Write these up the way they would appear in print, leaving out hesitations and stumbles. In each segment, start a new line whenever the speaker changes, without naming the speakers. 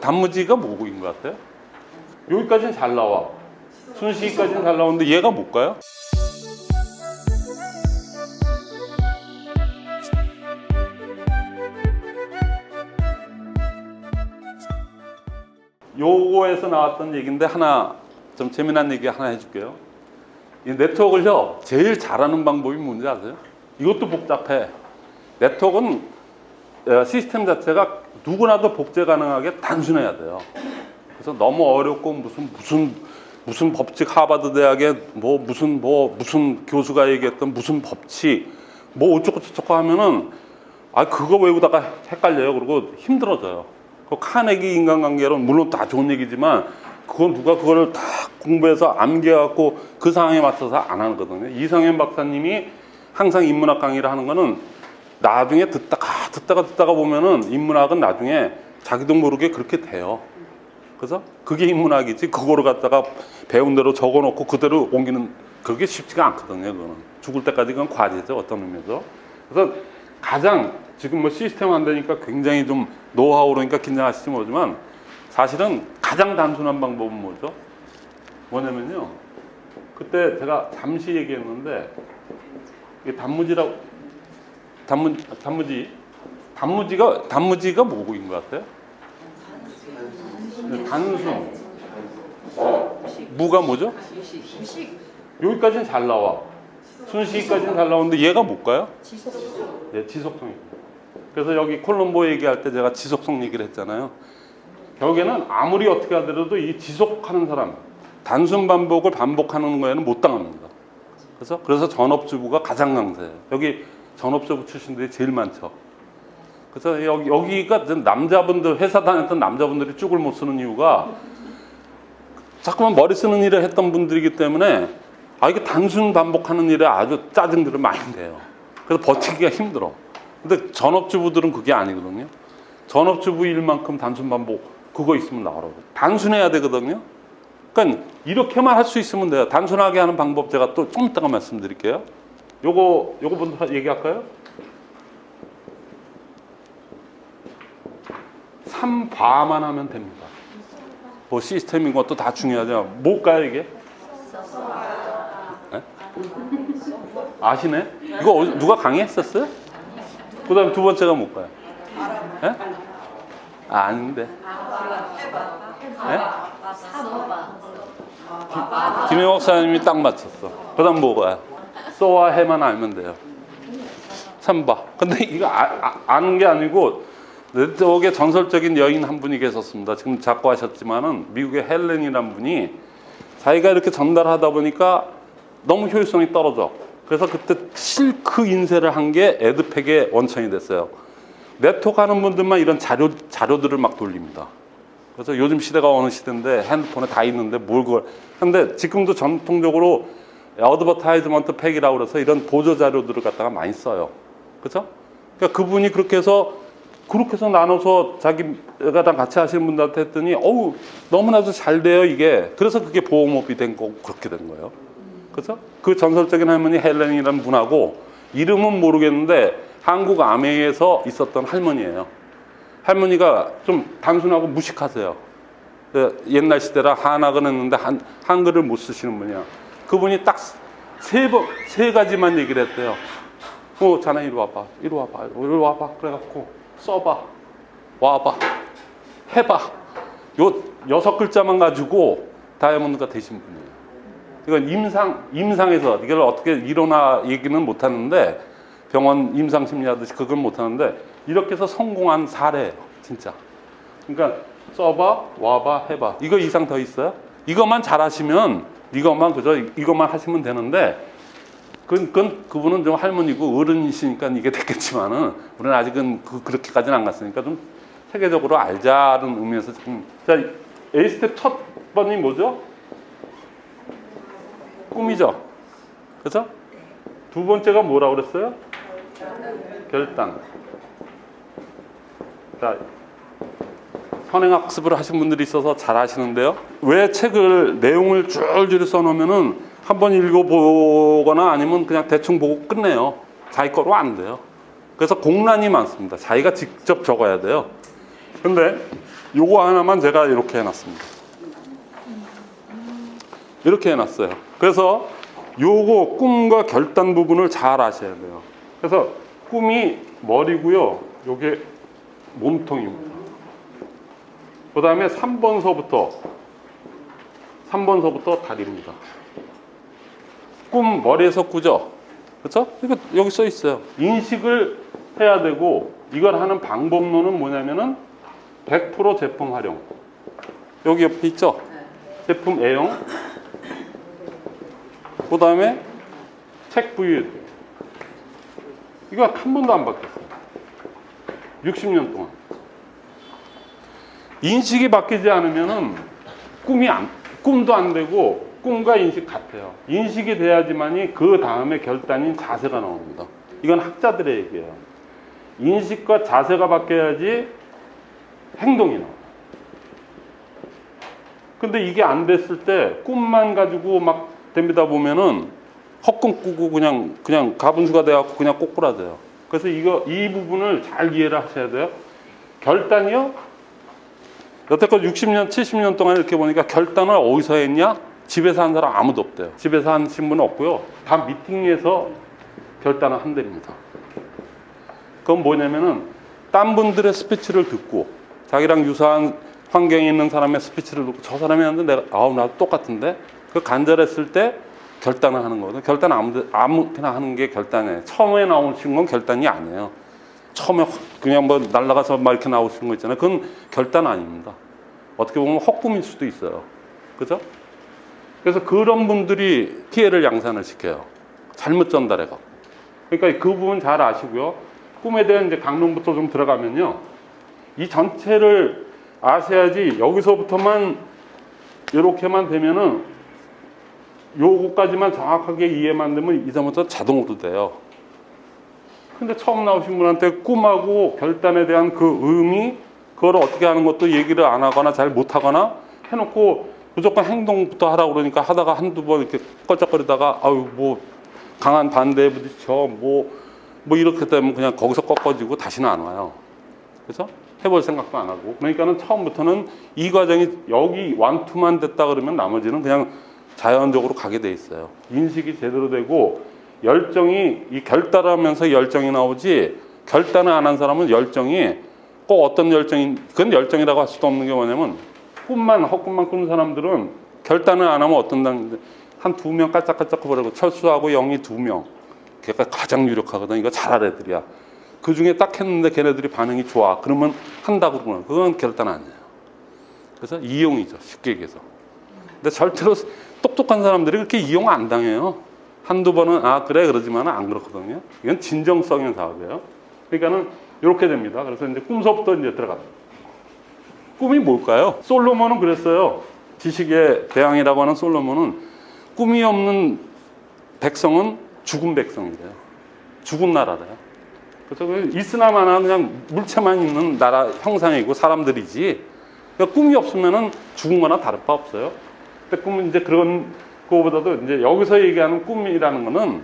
단무지가 뭐인 것 같아요? 여기까지는 잘 나와. 순시까지는 잘 나오는데 얘가 뭘까요? 요거에서 나왔던 얘기인데 하나 좀 재미난 얘기 하나 해줄게요. 이 네트워크를요 제일 잘하는 방법이 뭔지 아세요? 이것도 복잡해. 네트워크는 시스템 자체가 누구나도 복제 가능하게 단순해야 돼요. 그래서 너무 어렵고 무슨 법칙 하버드 대학에 무슨 교수가 얘기했던 무슨 법칙 어쩌고 저쩌고 하면은 그거 외우다가 헷갈려요. 그리고 힘들어져요. 그 카네기 인간관계론 물론 다 좋은 얘기지만 그건 누가 그거를 다 공부해서 암기해갖고 그 상황에 맞춰서 안 하거든요. 이성현 박사님이 항상 인문학 강의를 하는 거는 나중에 듣다가 보면은 인문학은 나중에 자기도 모르게 그렇게 돼요. 그래서 그게 인문학이지 그거를 갖다가 배운 대로 적어놓고 그대로 옮기는 그게 쉽지가 않거든요. 그거는 죽을 때까지 그건 과제죠. 어떤 의미에서. 그래서 가장 지금 시스템 안 되니까 굉장히 좀 노하우로 그러니까 긴장하실지 모르지만 사실은 가장 단순한 방법은 뭐냐면요. 그때 제가 잠시 얘기했는데 이게 단무지가 뭐인 것 같아요? 단순. 무가 뭐죠? 여기까지는 잘 나와. 순시까지는 잘 나오는데 얘가 뭘까요? 네, 지속성입니다. 그래서 여기 콜롬보 얘기할 때 제가 지속성 얘기를 했잖아요. 결국에는 아무리 어떻게 하더라도 이 지속하는 사람, 단순 반복을 반복하는 거에는 못 당합니다. 그래서 전업주부가 가장 강세예요. 여기 전업주부 출신들이 제일 많죠. 그래서 여기가 남자분들, 회사 다녔던 남자분들이 쭉을 못 쓰는 이유가 자꾸만 머리 쓰는 일을 했던 분들이기 때문에 이게 단순 반복하는 일에 아주 짜증들을 많이 내요. 그래서 버티기가 힘들어. 근데 전업주부들은 그게 아니거든요. 전업주부 일만큼 단순 반복 그거 있으면 나오라고. 단순해야 되거든요. 그러니까 이렇게만 할 수 있으면 돼요. 단순하게 하는 방법 제가 또 좀 이따가 말씀드릴게요. 요거 먼저 얘기할까요? 3과만 하면 됩니다. 시스템인 것도 다 중요하죠. 뭘까요 이게? 네? 아시네? 이거 누가 강의했었어요? 그 다음에 두 번째가 뭘까요? 네? 아닌데. 네? 김혜 목사님이 딱 맞췄어. 그 다음 뭐가요? 써와 해만 알면 돼요. 3바. 근데 이거 아는 게 아니고 네트워크에 전설적인 여인 한 분이 계셨습니다. 지금 작고하셨지만은 미국의 헬렌이라는 분이 자기가 이렇게 전달하다 보니까 너무 효율성이 떨어져. 그래서 그때 실크 인쇄를 한 게 에드팩의 원천이 됐어요. 네트워크 하는 분들만 이런 자료들을 막 돌립니다. 그래서 요즘 시대가 어느 시대인데 핸드폰에 다 있는데 근데 지금도 전통적으로 어드버타이즈먼트 팩이라고 그래서 이런 보조 자료들을 갖다가 많이 써요. 그렇죠? 그러니까 그분이 그렇게 해서 나눠서 자기가 같이 하시는 분들한테 했더니 너무나도 잘 돼요 이게. 그래서 그게 보험업이 된 거고 그렇게 된 거예요. 그렇죠? 그 전설적인 할머니 헬렌이라는 분하고 이름은 모르겠는데 한국 아메이에서 있었던 할머니예요. 할머니가 좀 단순하고 무식하세요. 옛날 시대라 한학은 했는데 한글을 못 쓰시는 분이야. 그분이 딱 세 가지만 얘기를 했대요. 자네 이리 와봐. 그래갖고 써봐. 와봐. 해봐. 요 6글자만 가지고 다이아몬드가 되신 분이에요. 이건 임상에서 이걸 어떻게 일어나 얘기는 못하는데 병원 임상심리하듯이 그걸 못하는데 이렇게 해서 성공한 사례예요. 진짜. 그러니까 써봐, 와봐, 해봐. 이거 이상 더 있어요? 이것만 잘하시면 이것만 하시면 되는데 그분은 좀 할머니고 어른이시니까 이게 됐겠지만은 우리는 아직은 그렇게까지는 안 갔으니까 좀 세계적으로 알자는 의미에서 지금 A 스텝 첫 번이 뭐죠? 꿈이죠. 그래서 두 번째가 뭐라고 그랬어요? 결단. 선행학습을 하신 분들이 있어서 잘 하시는데요. 왜 책을 내용을 줄줄이 써놓으면은 한번 읽어보거나 아니면 그냥 대충 보고 끝내요. 자기 거로 안 돼요. 그래서 공란이 많습니다. 자기가 직접 적어야 돼요. 근데 요거 하나만 제가 이렇게 해놨습니다. 이렇게 해놨어요. 그래서 요거 꿈과 결단 부분을 잘 아셔야 돼요. 그래서 꿈이 머리고요. 요게 몸통입니다. 그 다음에 3번서부터 다리입니다. 꿈 머리에서 꾸죠? 그렇죠? 이거 여기 써 있어요. 인식을 해야 되고 이걸 하는 방법론은 뭐냐면은 100% 제품 활용. 여기 옆에 있죠? 제품 애용. 그 다음에 책 부유. 이거 한 번도 안 바뀌었어요. 60년 동안. 인식이 바뀌지 않으면은 꿈도 안 되고 꿈과 인식 같아요. 인식이 돼야지만이 그 다음에 결단인 자세가 나옵니다. 이건 학자들의 얘기예요. 인식과 자세가 바뀌어야지 행동이 나와요. 근데 이게 안 됐을 때 꿈만 가지고 막 됩니다 보면은 헛꿈 꾸고 그냥 가분수가 돼갖고 그냥 꼬꾸라져요. 그래서 이 부분을 잘 이해를 하셔야 돼요. 결단이요? 여태껏 60년, 70년 동안 이렇게 보니까 결단을 어디서 했냐? 집에서 한 사람 아무도 없대요. 집에서 하신 분은 없고요. 다 미팅에서 결단을 한답니다. 그건 뭐냐면은 딴 분들의 스피치를 듣고 자기랑 유사한 환경에 있는 사람의 스피치를 듣고 저 사람이 하는데 내가 나도 똑같은데 그 간절했을 때 결단을 하는 거거든요. 결단 아무나 하는 게 결단이에요. 처음에 나오신 건 결단이 아니에요. 처음에 그냥 뭐 날아가서 막 이렇게 나오시는 거 있잖아요. 그건 결단 아닙니다. 어떻게 보면 헛꿈일 수도 있어요. 그죠? 그래서 그런 분들이 피해를 양산을 시켜요. 잘못 전달해갖고. 그러니까 그 부분 잘 아시고요. 꿈에 대한 이제 강론부터 좀 들어가면요. 이 전체를 아셔야지 여기서부터만 이렇게만 되면은 요거까지만 정확하게 이해만 되면 이제부터 자동으로 돼요. 근데 처음 나오신 분한테 꿈하고 결단에 대한 그 의미, 그걸 어떻게 하는 것도 얘기를 안 하거나 잘 못하거나 해놓고 무조건 행동부터 하라고 그러니까 하다가 한두 번 이렇게 껄쩍거리다가 아유 뭐 강한 반대에 부딪혀 뭐 이렇게 되면 그냥 거기서 꺾어지고 다시는 안 와요. 그래서 해볼 생각도 안 하고. 그러니까는 처음부터는 이 과정이 여기 완투만 됐다 그러면 나머지는 그냥 자연적으로 가게 돼 있어요. 인식이 제대로 되고 열정이 이 결단하면서 열정이 나오지 결단을 안 한 사람은 열정이 꼭 어떤 열정인 그건 열정이라고 할 수도 없는 게 뭐냐면 헛꿈만 꾸는 사람들은 결단을 안 하면 한 2명 깔짝깔짝 버리고 철수하고 영희 2명 걔가 가장 유력하거든. 이거 잘할 애들이야. 그 중에 딱 했는데 걔네들이 반응이 좋아. 그러면 한다고 그러면 그건 결단 아니에요. 그래서 이용이죠. 쉽게 얘기해서. 근데 절대로 똑똑한 사람들이 그렇게 이용 안 당해요. 한두 번은 그래 그러지만 안 그렇거든요. 이건 진정성의 사업이에요. 그러니까는 이렇게 됩니다. 그래서 이제 꿈서부터 이제 들어갑니다. 꿈이 뭘까요? 솔로몬은 그랬어요. 지식의 대왕이라고 하는 솔로몬은 꿈이 없는 백성은 죽은 백성이래요. 죽은 나라래요. 그래서 있으나 마나 그냥 물체만 있는 나라 형상이고 사람들이지. 그러니까 꿈이 없으면은 죽은 거나 다를 바 없어요. 근데 꿈은 이제 그런 그거보다도 이제 여기서 얘기하는 꿈이라는 거는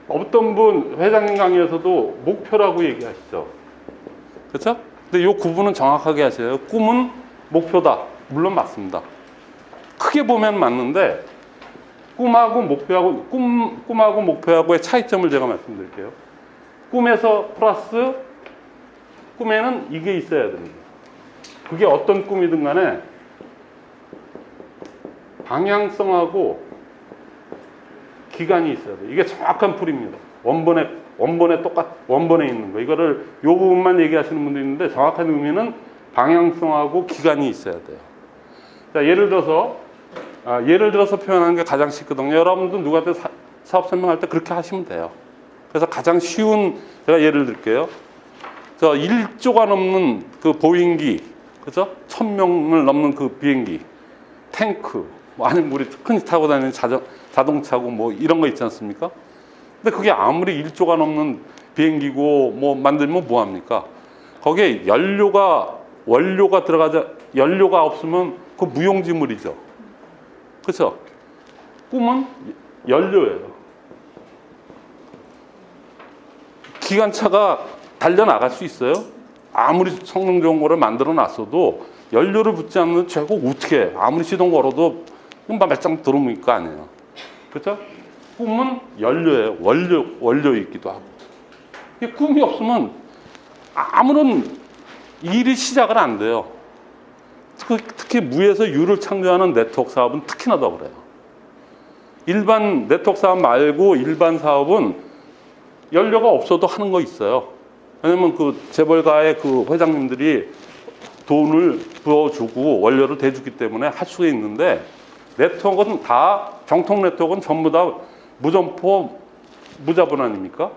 어떤 분 회장님 강의에서도 목표라고 얘기하시죠. 그렇죠? 근데 이 구분은 정확하게 하셔요. 꿈은 목표다. 물론 맞습니다. 크게 보면 맞는데 꿈하고 목표하고의 차이점을 제가 말씀드릴게요. 꿈에서 플러스 꿈에는 이게 있어야 됩니다. 그게 어떤 꿈이든 간에 방향성하고 기간이 있어야 돼요. 이게 정확한 풀입니다. 원본에 있는 거. 이거를 요 부분만 얘기하시는 분도 있는데 정확한 의미는 방향성하고 기간이 있어야 돼요. 자, 예를 들어서 표현하는 게 가장 쉽거든요. 여러분도 누구한테 사업 설명할 때 그렇게 하시면 돼요. 그래서 가장 쉬운 제가 예를 들게요. 저 1조가 넘는 그 보잉기, 그죠? 1000명을 넘는 그 비행기, 탱크, 아니면 우리 흔히 타고 다니는 자동차고 뭐 이런 거 있지 않습니까? 근데 그게 아무리 1조가 넘는 비행기고 뭐 만들면 뭐 합니까? 거기에 연료가 없으면 그 무용지물이죠. 그렇죠? 꿈은 연료예요. 기관차가 달려나갈 수 있어요? 아무리 성능 좋은 거를 만들어 놨어도 연료를 붓지 않는 최고 어떻게 해? 아무리 시동 걸어도 몇장 들어오니까 거 아니에요. 그렇죠? 꿈은 연료예요. 원료이기도 하고. 꿈이 없으면 아무런 일이 시작을 안 돼요. 특히 무에서 유를 창조하는 네트워크 사업은 특히나 더 그래요. 일반 네트워크 사업 말고 일반 사업은 연료가 없어도 하는 거 있어요. 왜냐면 그 재벌가의 그 회장님들이 돈을 부어주고 원료를 대주기 때문에 할 수가 있는데, 네트워크는 다, 정통 네트워크는 전부 다 무점포, 무자본 아닙니까?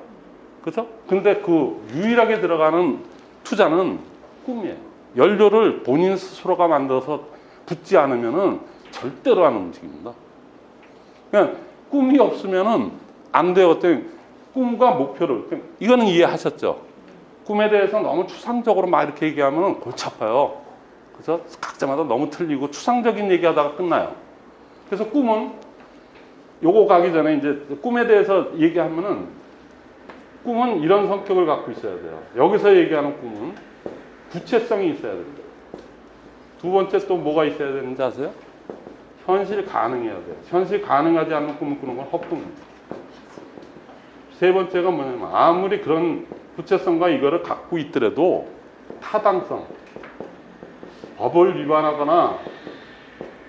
그죠? 근데 그 유일하게 들어가는 투자는 꿈이에요. 연료를 본인 스스로가 만들어서 붓지 않으면은 절대로 안 움직입니다. 그냥 꿈이 없으면은 안 돼요. 꿈과 목표를, 이거는 이해하셨죠? 꿈에 대해서 너무 추상적으로 막 이렇게 얘기하면 골치 아파요. 그래서 각자마다 너무 틀리고 추상적인 얘기하다가 끝나요. 그래서 꿈은, 요거 가기 전에 이제 꿈에 대해서 얘기하면은, 꿈은 이런 성격을 갖고 있어야 돼요. 여기서 얘기하는 꿈은 구체성이 있어야 됩니다. 두 번째 또 뭐가 있어야 되는지 아세요? 현실 가능해야 돼요. 현실 가능하지 않는 꿈을 꾸는 건 헛꿈입니다. 세 번째가 뭐냐면, 아무리 그런 구체성과 이거를 갖고 있더라도 타당성, 법을 위반하거나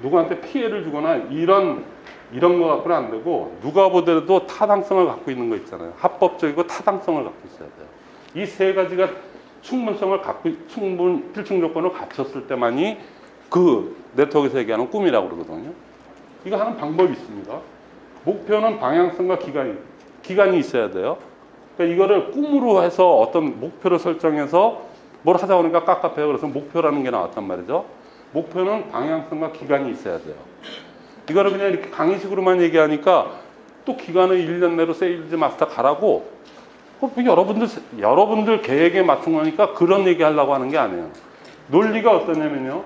누구한테 피해를 주거나 이런 거 갖고는 안 되고, 누가 보더라도 타당성을 갖고 있는 거 있잖아요. 합법적이고 타당성을 갖고 있어야 돼요. 이 세 가지가 충분성을 갖고, 필충 조건을 갖췄을 때만이 그 네트워크에서 얘기하는 꿈이라고 그러거든요. 이거 하는 방법이 있습니다. 목표는 방향성과 기간이 있어야 돼요. 그러니까 이거를 꿈으로 해서 어떤 목표를 설정해서 뭘 하자 보니까 깝깝해요. 그래서 목표라는 게 나왔단 말이죠. 목표는 방향성과 기간이 있어야 돼요. 이거를 그냥 이렇게 강의식으로만 얘기하니까 또 기간을 1년 내로 세일즈 마스터 가라고, 여러분들 계획에 맞춘 거니까 그런 얘기 하려고 하는 게 아니에요. 논리가 어떠냐면요.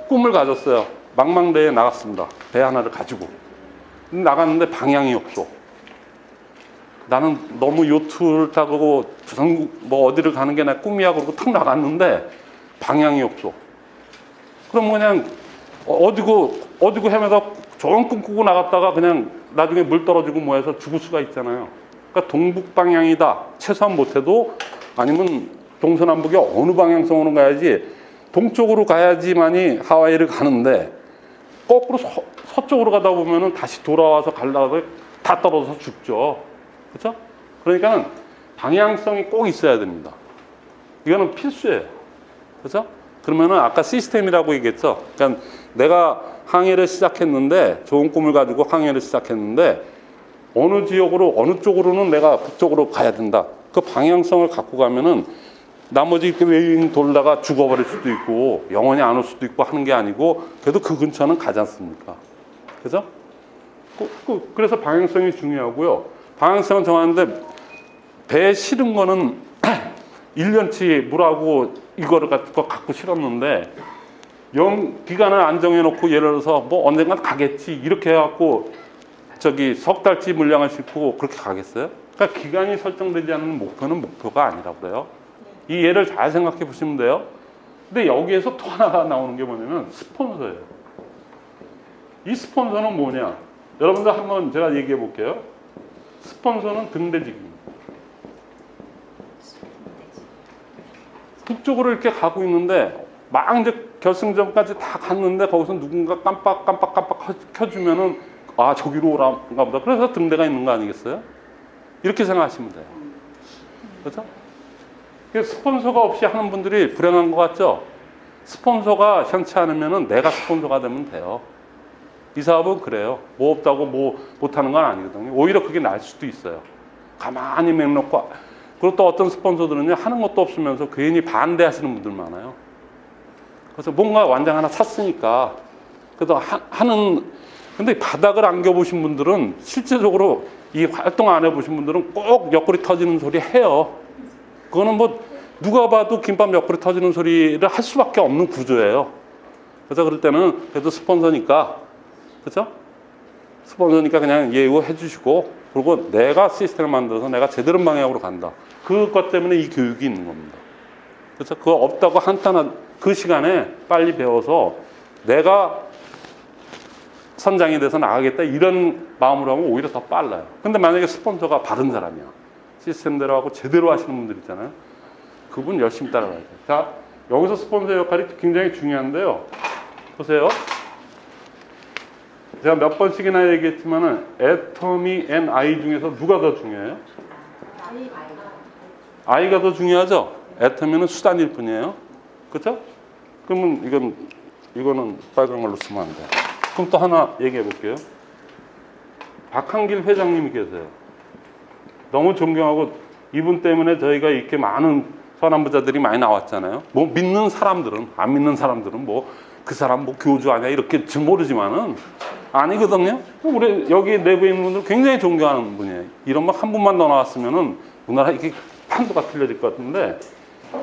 꿈을 가졌어요. 망망대해에 나갔습니다. 배 하나를 가지고. 나갔는데 방향이 없어. 나는 너무 요트를 타고 뭐 어디를 가는 게 나 꿈이야 그러고 탁 나갔는데 방향이 없어. 그럼 그냥 어디고 헤매다 좋은 꿈 꾸고 나갔다가 그냥 나중에 물 떨어지고 뭐 해서 죽을 수가 있잖아요. 그러니까 동북 방향이다. 최소한 못해도, 아니면 동서남북이 어느 방향성으로 가야지, 동쪽으로 가야지만이 하와이를 가는데 거꾸로 서쪽으로 가다 보면은 다시 돌아와서 가려고 다 떨어져서 죽죠. 그렇죠? 그러니까는 방향성이 꼭 있어야 됩니다. 이거는 필수예요. 그렇죠? 그러면은 아까 시스템이라고 얘기했죠. 그러니까 내가 항해를 시작했는데, 좋은 꿈을 가지고 항해를 시작했는데, 어느 지역으로, 어느 쪽으로는 내가 그쪽으로 가야 된다. 그 방향성을 갖고 가면은 나머지 이렇게 웨잉 돌다가 죽어버릴 수도 있고 영원히 안 올 수도 있고 하는 게 아니고, 그래도 그 근처는 가지 않습니까? 그죠? 그래서 방향성이 중요하고요. 방향성을 정하는데, 배에 실은 거는 1년치 물하고 이거를 갖고 실었는데, 기간을 안 정해놓고 예를 들어서 뭐 언젠간 가겠지 이렇게 해갖고 석 달치 물량을 싣고 그렇게 가겠어요? 그러니까 기간이 설정되지 않는 목표는 목표가 아니라고 그래요. 이 예를 잘 생각해 보시면 돼요. 근데 여기에서 또 하나가 나오는 게 뭐냐면 스폰서예요. 이 스폰서는 뭐냐? 여러분들 한번 제가 얘기해 볼게요. 스폰서는 등대직입니다. 북쪽으로 이렇게 가고 있는데 막 이제 결승점까지 다 갔는데 거기서 누군가 깜빡 켜주면은, 아, 저기로 오란가 보다. 그래서 등대가 있는 거 아니겠어요? 이렇게 생각하시면 돼요. 그렇죠? 스폰서가 없이 하는 분들이 불행한 것 같죠? 스폰서가 현치 않으면은 내가 스폰서가 되면 돼요. 이 사업은 그래요. 뭐 없다고 뭐 못하는 건 아니거든요. 오히려 그게 나을 수도 있어요. 가만히 맹놓고. 그리고 또 어떤 스폰서들은요, 하는 것도 없으면서 괜히 반대하시는 분들 많아요. 그래서 뭔가 완장 하나 샀으니까. 그래서 근데 바닥을 안 껴보신 분들은, 실제적으로 이 활동 안 해보신 분들은 꼭 옆구리 터지는 소리 해요. 그거는 뭐 누가 봐도 김밥 옆구리 터지는 소리를 할 수밖에 없는 구조예요. 그래서 그럴 때는 그래도 스폰서니까, 그렇죠? 스폰서니까 그냥 예우해 주시고, 그리고 내가 시스템을 만들어서 내가 제대로 방향으로 간다. 그것 때문에 이 교육이 있는 겁니다. 그래서 그거 없다고 한탄한 그 시간에 빨리 배워서 내가 선장이 돼서 나가겠다 이런 마음으로 하면 오히려 더 빨라요. 근데 만약에 스폰서가 바른 사람이야. 시스템대로 하고 제대로 하시는 분들 있잖아요. 그분 열심히 따라가야 돼요. 자, 여기서 스폰서 역할이 굉장히 중요한데요. 보세요. 제가 몇 번씩이나 얘기했지만은 애터미 and I 중에서 누가 더 중요해요? I가 더 중요하죠? 애터미는 수단일 뿐이에요. 그렇죠? 그러면 이거는 빨간 걸로 쓰면 안 돼요. 그럼 또 하나 얘기해 볼게요. 박한길 회장님이 계세요. 너무 존경하고 이분 때문에 저희가 이렇게 많은 선안부자들이 많이 나왔잖아요. 뭐 믿는 사람들은, 안 믿는 사람들은 뭐 그 사람 뭐 교주 아니야 이렇게 모르지만은 아니거든요. 우리 여기 내부에 있는 분들 굉장히 존경하는 분이에요. 이런 분 한 분만 더 나왔으면은 우리나라 이렇게 판도가 틀려질 것 같은데,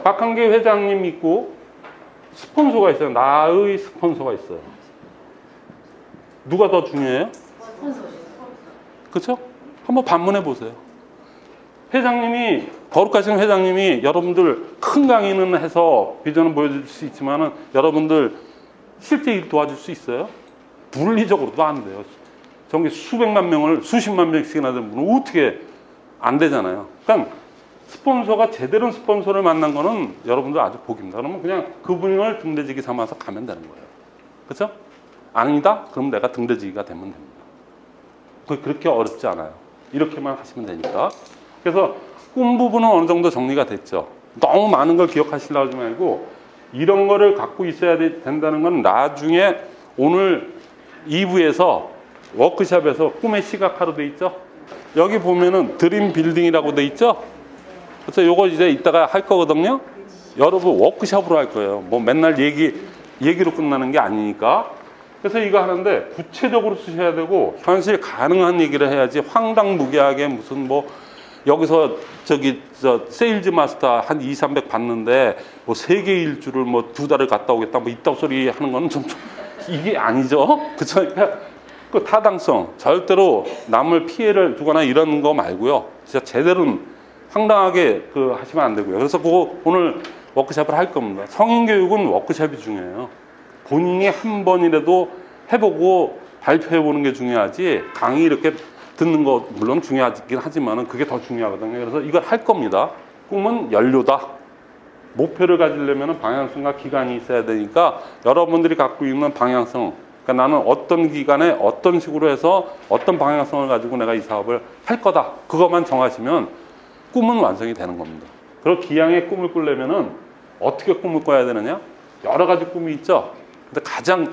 박한길 회장님 있고 스폰서가 있어요. 나의 스폰서가 있어요. 누가 더 중요해요? 그렇죠? 한번 반문해 보세요. 회장님이, 거룩하신 회장님이 여러분들 큰 강의는 해서 비전을 보여줄 수 있지만은 여러분들 실제 일 도와줄 수 있어요? 물리적으로도 안 돼요. 전기 수백만 명을 수십만 명씩이나 되는 분은 어떻게 안 되잖아요. 그러니까 스폰서가 제대로 스폰서를 만난 거는 여러분들 아주 복입니다. 그러면 그냥 그분을 등대지기 삼아서 가면 되는 거예요. 그렇죠? 아니다? 그럼 내가 등대지기가 되면 됩니다. 그렇게 어렵지 않아요. 이렇게만 하시면 되니까. 그래서 꿈 부분은 어느 정도 정리가 됐죠. 너무 많은 걸 기억하시려고 하지 말고 이런 거를 갖고 있어야 된다는 건 나중에 오늘 2부에서 워크숍에서 꿈의 시각화로 돼 있죠. 여기 보면은 드림 빌딩이라고 돼 있죠. 그래서 요거 이제 이따가 할 거거든요. 여러분 워크숍으로 할 거예요. 뭐 맨날 얘기로 끝나는 게 아니니까. 그래서 이거 하는데 구체적으로 쓰셔야 되고 현실 가능한 얘기를 해야지 황당무계하게 무슨 뭐 여기서 저 세일즈 마스터 한 200-300 받는데 뭐 세계 일주를 뭐 2달을 갔다 오겠다 뭐 이따 소리 하는 거는 좀 이게 아니죠. 그쵸? 그러니까 그 타당성, 절대로 남을 피해를 주거나 이런 거 말고요. 진짜 제대로 황당하게 하시면 안 되고요. 그래서 그거 오늘 워크숍을 할 겁니다. 성인 교육은 워크숍이 중요해요. 본인이 한 번이라도 해보고 발표해 보는 게 중요하지 강의 이렇게 듣는 거 물론 중요하긴 하지만은 그게 더 중요하거든요. 그래서 이걸 할 겁니다. 꿈은 연료다. 목표를 가지려면 방향성과 기간이 있어야 되니까 여러분들이 갖고 있는 방향성, 그러니까 나는 어떤 기간에 어떤 식으로 해서 어떤 방향성을 가지고 내가 이 사업을 할 거다. 그것만 정하시면 꿈은 완성이 되는 겁니다. 그리고 기왕에 꿈을 꾸려면은 어떻게 꿈을 꿔야 되느냐? 여러 가지 꿈이 있죠. 근데 가장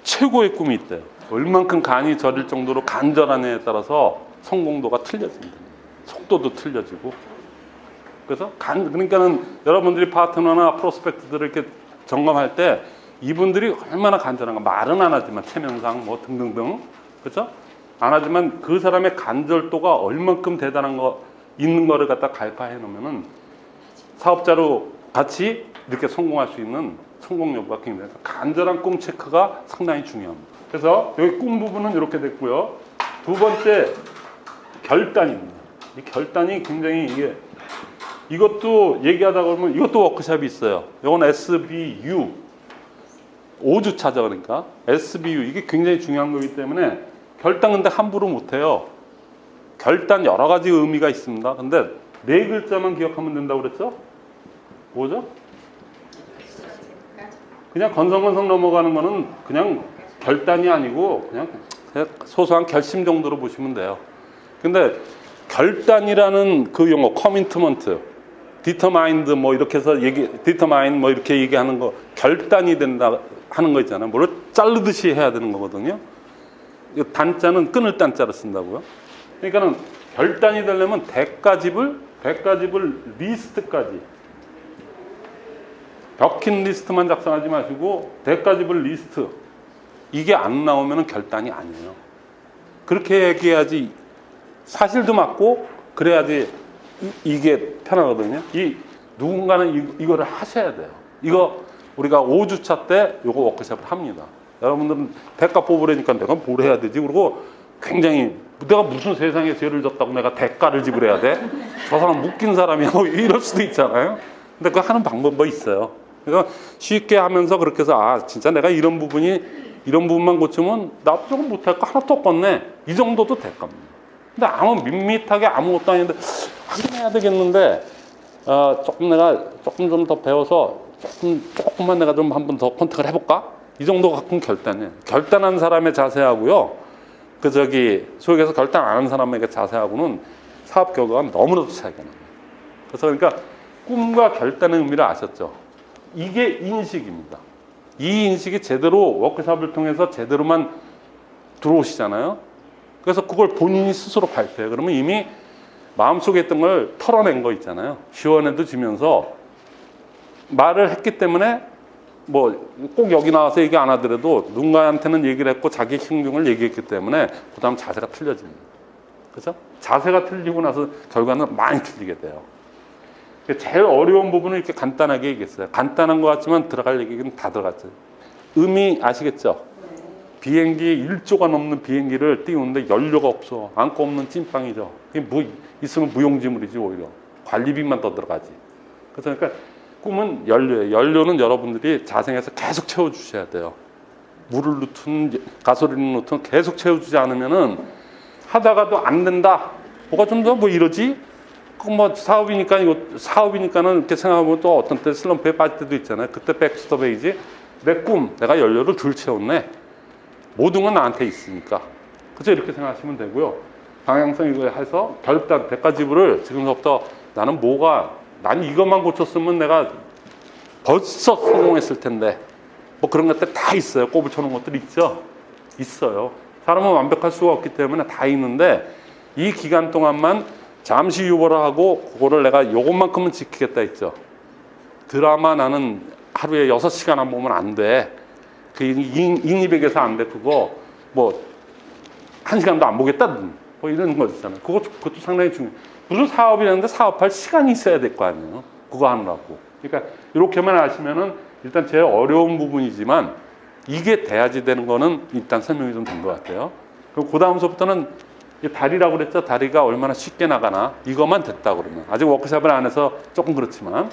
최고의 꿈이 있대요. 얼만큼 간이 저릴 정도로 간절하냐에 따라서 성공도가 틀려집니다. 속도도 틀려지고. 그래서 그러니까는 여러분들이 파트너나 프로스펙트들을 이렇게 점검할 때 이분들이 얼마나 간절한가. 말은 안 하지만 체면상 뭐 등등등. 그렇죠? 안 하지만 그 사람의 간절도가 얼만큼 대단한 거 있는 거를 갖다 갈파해 놓으면은 사업자로 같이 이렇게 성공할 수 있는 성공 여부가 굉장히 간절한 꿈 체크가 상당히 중요합니다. 그래서 여기 꿈 부분은 이렇게 됐고요. 두 번째 결단입니다. 이 결단이 굉장히 이것도 얘기하다 보면 이것도 워크숍이 있어요. 이건 SBU 5주차죠. 그러니까 SBU 이게 굉장히 중요한 거기 때문에 결단 근데 함부로 못해요. 결단 여러 가지 의미가 있습니다. 근데 네 글자만 기억하면 된다고 그랬죠? 뭐죠? 그냥 건성건성 넘어가는 거는 그냥 결단이 아니고 그냥 소소한 결심 정도로 보시면 돼요. 근데 결단이라는 그 용어, 커미트먼트, 디터마인드 뭐 이렇게 해서 디터마인 뭐 이렇게 얘기하는 거, 결단이 된다 하는 거 있잖아요. 물론 자르듯이 해야 되는 거거든요. 단자는 끊을 단자를 쓴다고요. 그러니까는 결단이 되려면 대가집을 리스트까지 벽힌 리스트만 작성하지 마시고 대가집을 리스트 이게 안 나오면 결단이 아니에요. 그렇게 얘기해야지 사실도 맞고 그래야지 이게 편하거든요. 누군가는 이거를 하셔야 돼요. 이거 우리가 5주차 때 이거 워크숍을 합니다. 여러분들은 대가 뽑으려니까 내가 뭘 해야 되지? 그리고 굉장히 내가 무슨 세상에 죄를 졌다고 내가 대가를 지불해야 돼? 저 사람 웃긴 사람이야 뭐 이럴 수도 있잖아요. 근데 그거 하는 방법이 있어요. 그러니까 쉽게 하면서 그렇게 해서 아 진짜 내가 이런 부분만 고치면 나 조금 못할 거 하나 떴겠네. 이 정도도 될 겁니다. 근데 아무 밋밋하게 아무것도 아닌데 확인해야 되겠는데 내가 조금 좀 더 배워서 조금만 내가 좀 한 번 더 컨택을 해볼까? 이 정도 갖고는 결단이에요. 결단한 사람의 자세하고요. 소위 얘기해서 결단 안 하는 사람에게 자세하고는 사업 결과가 너무나도 차이가 나요. 그래서 그러니까 꿈과 결단의 의미를 아셨죠? 이게 인식입니다. 이 인식이 제대로 워크숍을 통해서 제대로만 들어오시잖아요. 그래서 그걸 본인이 스스로 발표해요. 그러면 이미 마음속에 있던 걸 털어낸 거 있잖아요. 시원해지면서 말을 했기 때문에 뭐 꼭 여기 나와서 얘기 안 하더라도 누군가한테는 얘기를 했고 자기 행동을 얘기했기 때문에 그 다음 자세가 틀려집니다. 그죠? 자세가 틀리고 나서 결과는 많이 틀리게 돼요. 제일 어려운 부분을 이렇게 간단하게 얘기했어요. 간단한 것 같지만 들어갈 얘기는 다 들어갔죠. 의미 아시겠죠? 비행기 1조가 넘는 비행기를 띄우는데 연료가 없어. 안고 없는 찐빵이죠. 이게 있으면 무용지물이지 오히려. 관리비만 더 들어가지. 그래서 그러니까 꿈은 연료예요. 연료는 여러분들이 자생해서 계속 채워주셔야 돼요. 물을 넣든 가솔린을 넣든 계속 채워주지 않으면은 하다가도 안 된다. 뭐가 좀 더 뭐 이러지? 뭐 사업이니까는 이렇게 생각하면 또 어떤 때 슬럼프에 빠질 때도 있잖아요. 그때 백스톱이지. 내가 연료를 덜 채웠네. 모든 건 나한테 있으니까. 그래서 이렇게 생각하시면 되고요. 방향성 이거 해서 결단 대가지불을 지금부터 난 이것만 고쳤으면 내가 벌써 성공했을 텐데 뭐 그런 것들 다 있어요. 꼽을 쳐놓은 것들이 있죠. 있어요. 사람은 완벽할 수가 없기 때문에 다 있는데 이 기간 동안만 잠시 유보를 하고 그거를 내가 요것만큼은 지키겠다 했죠. 드라마 나는 하루에 6시간 안 보면 안 돼. 그 잉이백에서 안 돼. 그거 뭐 1시간도 안 보겠다. 뭐 이런 거 있잖아요. 그것도 상당히 중요해요. 무슨 사업이라는데 사업할 시간이 있어야 될 거 아니에요. 그거 하느라고. 그러니까 이렇게만 하시면은 일단 제일 어려운 부분이지만 이게 돼야지 되는 거는 일단 설명이 좀 된 것 같아요. 그리고 그 다음서부터는 다리라고 그랬죠. 다리가 얼마나 쉽게 나가나. 이것만 됐다 그러면. 아직 워크숍을 안 해서 조금 그렇지만